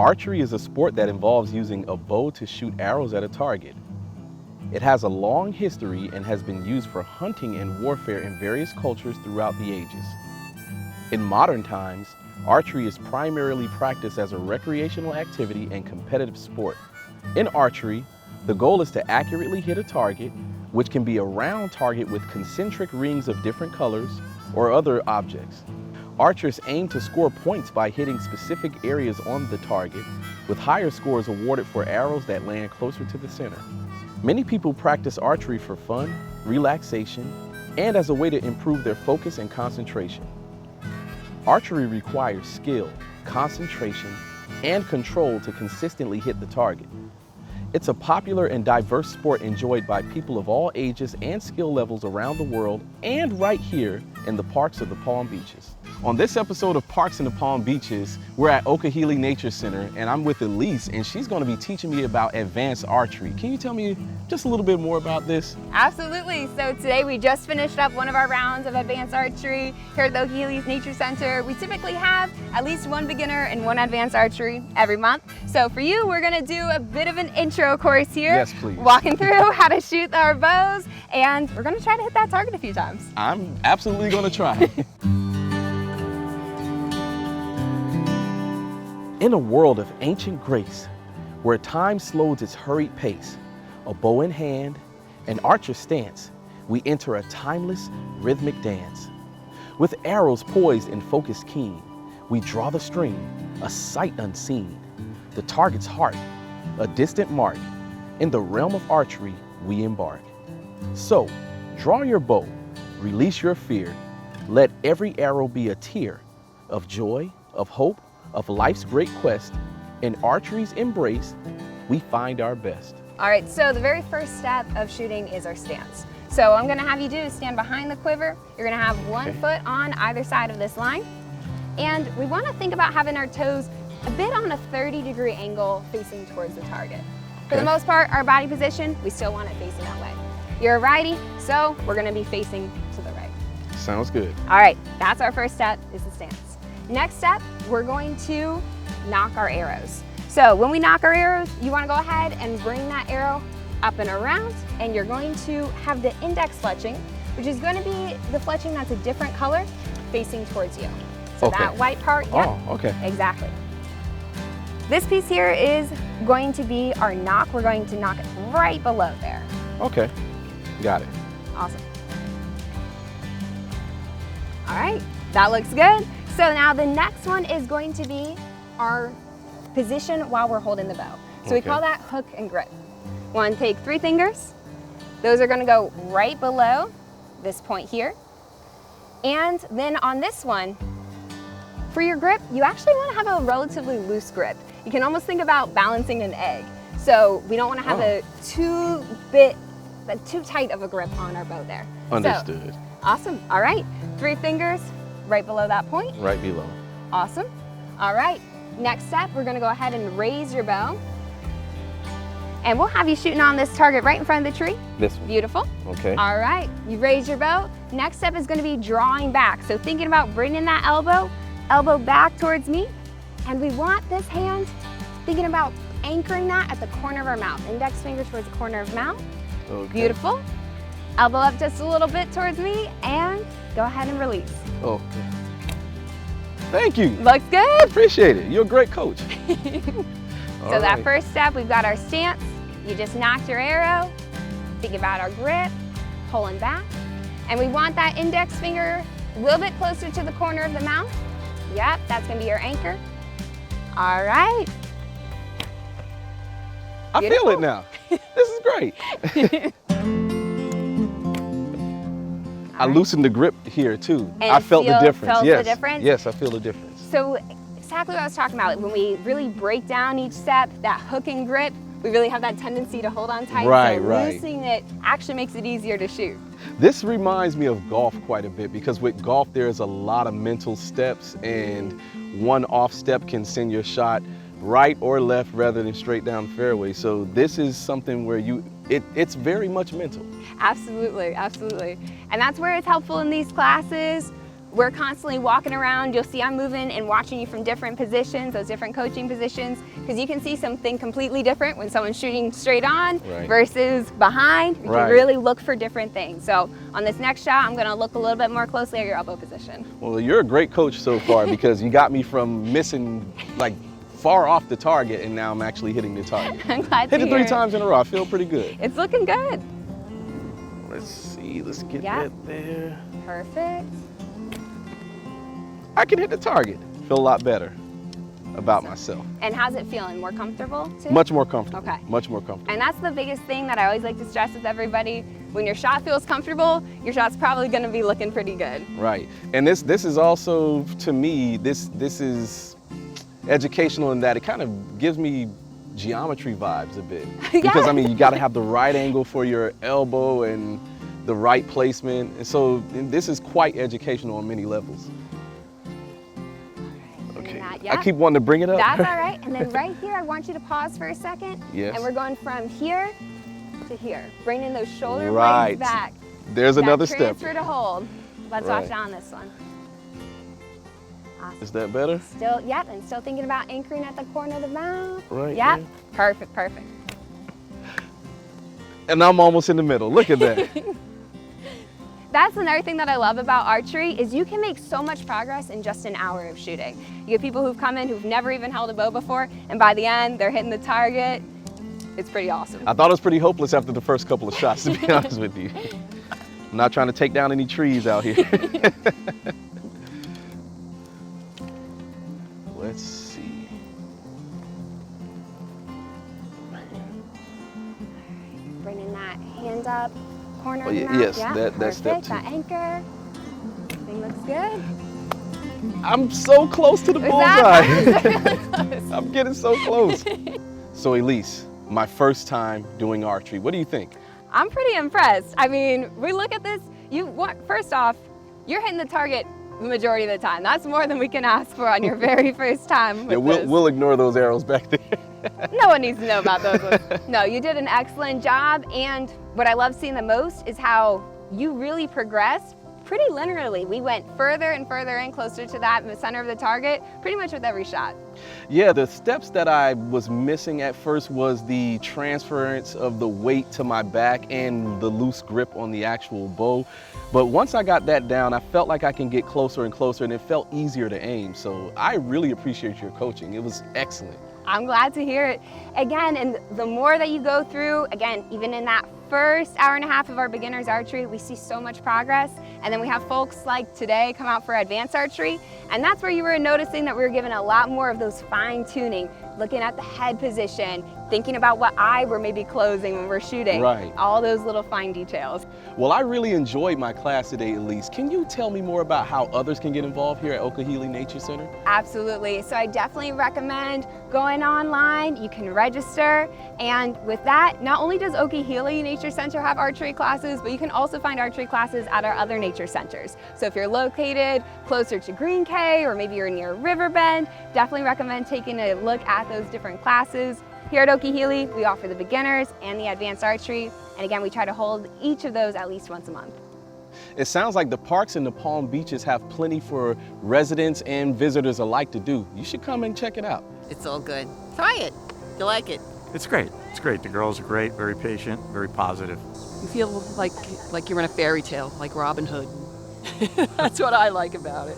Archery is a sport that involves using a bow to shoot arrows at a target. It has a long history and has been used for hunting and warfare in various cultures throughout the ages. In modern times, archery is primarily practiced as a recreational activity and competitive sport. In archery, the goal is to accurately hit a target, which can be a round target with concentric rings of different colors or other objects. Archers aim to score points by hitting specific areas on the target, with higher scores awarded for arrows that land closer to the center. Many people practice archery for fun, relaxation, and as a way to improve their focus and concentration. Archery requires skill, concentration, and control to consistently hit the target. It's a popular and diverse sport enjoyed by people of all ages and skill levels around the world and right here in the parks of the Palm Beaches. On this episode of Parks in the Palm Beaches, we're at Okeeheelee Nature Center and I'm with Elise and she's going to be teaching me about advanced archery. Can you tell me just a little bit more about this? Absolutely. So today we just finished up one of our rounds of advanced archery here at the Okeeheelee Nature Center. We typically have at least one beginner and one advanced archery every month. So for you, we're going to do a bit of an intro course here. Yes, please. Walking through how to shoot our bows, and we're going to try to hit that target a few times. I'm absolutely going to try. In a world of ancient grace, where time slows its hurried pace, a bow in hand, an archer's stance, we enter a timeless, rhythmic dance. With arrows poised and focus keen, we draw the string, a sight unseen, the target's heart, a distant mark. In the realm of archery, we embark. So, draw your bow, release your fear, let every arrow be a tear of joy, of hope, of life's great quest. In archery's embrace, we find our best. All right, so the very first step of shooting is our stance. So what I'm gonna have you do is stand behind the quiver. You're gonna have one foot on either side of this line. And we wanna think about having our toes a bit on a 30-degree angle facing towards the target. For the most part, our body position, we still want it facing that way. You're a righty, so we're gonna be facing to the right. Sounds good. All right, that's our first step, is the stance. Next step, we're going to knock our arrows. So when we knock our arrows, you wanna go ahead and bring that arrow up and around, and you're going to have the index fletching, which is gonna be the fletching that's a different color facing towards you. So that white part, Oh, okay. Exactly. This piece here is going to be our knock. We're going to knock it right below there. Okay, got it. Awesome. All right, that looks good. So now the next one is going to be our position while we're holding the bow. So we call that hook and grip. Want to take 3 fingers. Those are going to go right below this point here. And then on this one, for your grip, you actually want to have a relatively loose grip. You can almost think about balancing an egg. So we don't want to have a too tight of a grip on our bow there. Understood. So, awesome. All right, 3 fingers right below that point. Right below. Awesome. All right, next step, we're gonna go ahead and raise your bow. And we'll have you shooting on this target right in front of the tree. This one. Beautiful. Okay. All right, you raise your bow. Next step is gonna be drawing back. So thinking about bringing that elbow back towards me. And we want this hand, thinking about anchoring that at the corner of our mouth. Index finger towards the corner of mouth. Okay. Beautiful. Elbow up just a little bit towards me, and go ahead and release. Okay. Thank you. Looks good. Appreciate it. You're a great coach. So that first step, we've got our stance. You just knocked your arrow. Think about our grip, pulling back. And we want that index finger a little bit closer to the corner of the mouth. Yep, that's gonna be your anchor. All right. I feel it now. This is great. I loosened the grip here too. And I felt the difference. Felt yes. the difference? Yes, I feel the difference. So exactly what I was talking about. When we really break down each step, that hook and grip, we really have that tendency to hold on tight. Right, so right. loosening it actually makes it easier to shoot. This reminds me of golf quite a bit because with golf there's a lot of mental steps and one off step can send your shot right or left rather than straight down the fairway. So this is something where it's very much mental. Absolutely, absolutely. And that's where it's helpful in these classes we're constantly walking around. You'll see I'm moving and watching you from different positions, those different coaching positions, because you can see something completely different when someone's shooting straight on versus behind. You can really look for different things. So on this next shot, I'm gonna look a little bit more closely at your elbow position. Well, you're a great coach so far because you got me from missing like far off the target, and now I'm actually hitting the target. I'm glad to hit it hear 3 times in a row. I feel pretty good. It's looking good. Let's see. Let's get that there. Perfect. I can hit the target. Feel a lot better about myself. And how's it feeling? More comfortable too? Much more comfortable. Okay. Much more comfortable. And that's the biggest thing that I always like to stress with everybody. When your shot feels comfortable, your shot's probably going to be looking pretty good. Right. And this is also, to me, this is educational in that it kind of gives me geometry vibes a bit. Because I mean, you got to have the right angle for your elbow and the right placement. And so this is quite educational on many levels. Okay. I keep wanting to bring it up. That's all right. And then right here, I want you to pause for a second. Yes. And we're going from here to here, bringing those shoulder blades back. There's another step. Transfer to hold. Let's watch it on this one. Awesome. Is that better? Still, and still thinking about anchoring at the corner of the mouth. Right. Yep. Perfect, perfect. And I'm almost in the middle. Look at that. That's another thing that I love about archery is you can make so much progress in just an hour of shooting. You get people who've come in who've never even held a bow before, and by the end, they're hitting the target. It's pretty awesome. I thought it was pretty hopeless after the first couple of shots, to be honest with you. I'm not trying to take down any trees out here. Let's see. Bringing that hand up, corner Oh, of the mouth. yes, Yeah, that step too. That anchor. Everything looks good. I'm so close to the bullseye. I'm getting so close. So Elise, my first time doing archery. What do you think? I'm pretty impressed. I mean, we look at this, first off, you're hitting the target the majority of the time. That's more than we can ask for on your very first time with this. We'll ignore those arrows back there. No one needs to know about those ones. No, you did an excellent job, and what I love seeing the most is how you really progressed pretty linearly. We went further and further in, closer to that in the center of the target, pretty much with every shot. Yeah, the steps that I was missing at first was the transference of the weight to my back and the loose grip on the actual bow. But once I got that down, I felt like I can get closer and closer, and it felt easier to aim. So I really appreciate your coaching. It was excellent. I'm glad to hear it. Again, and the more that you go through, again, even in that first hour and a half of our beginner's archery, we see so much progress. And then we have folks like today come out for advanced archery. And that's where you were noticing that we were given a lot more of those fine tuning, looking at the head position, thinking about what eye we're maybe closing when we're shooting. Right. All those little fine details. Well, I really enjoyed my class today, Elise. Can you tell me more about how others can get involved here at Okeeheelee Nature Center? Absolutely. So I definitely recommend going online. You can register. And with that, not only does Okeeheelee Nature Center have archery classes, but you can also find archery classes at our other nature centers. So if you're located closer to Green Cay, or maybe you're near Riverbend, definitely recommend taking a look at those different classes. Here at Okeeheelee, we offer the beginners and the advanced archery. And again, we try to hold each of those at least once a month. It sounds like the parks and the Palm Beaches have plenty for residents and visitors alike to do. You should come and check it out. It's all good. Try it. You'll like it. It's great. It's great. The girls are great, very patient, very positive. You feel like you're in a fairy tale, like Robin Hood. That's what I like about it.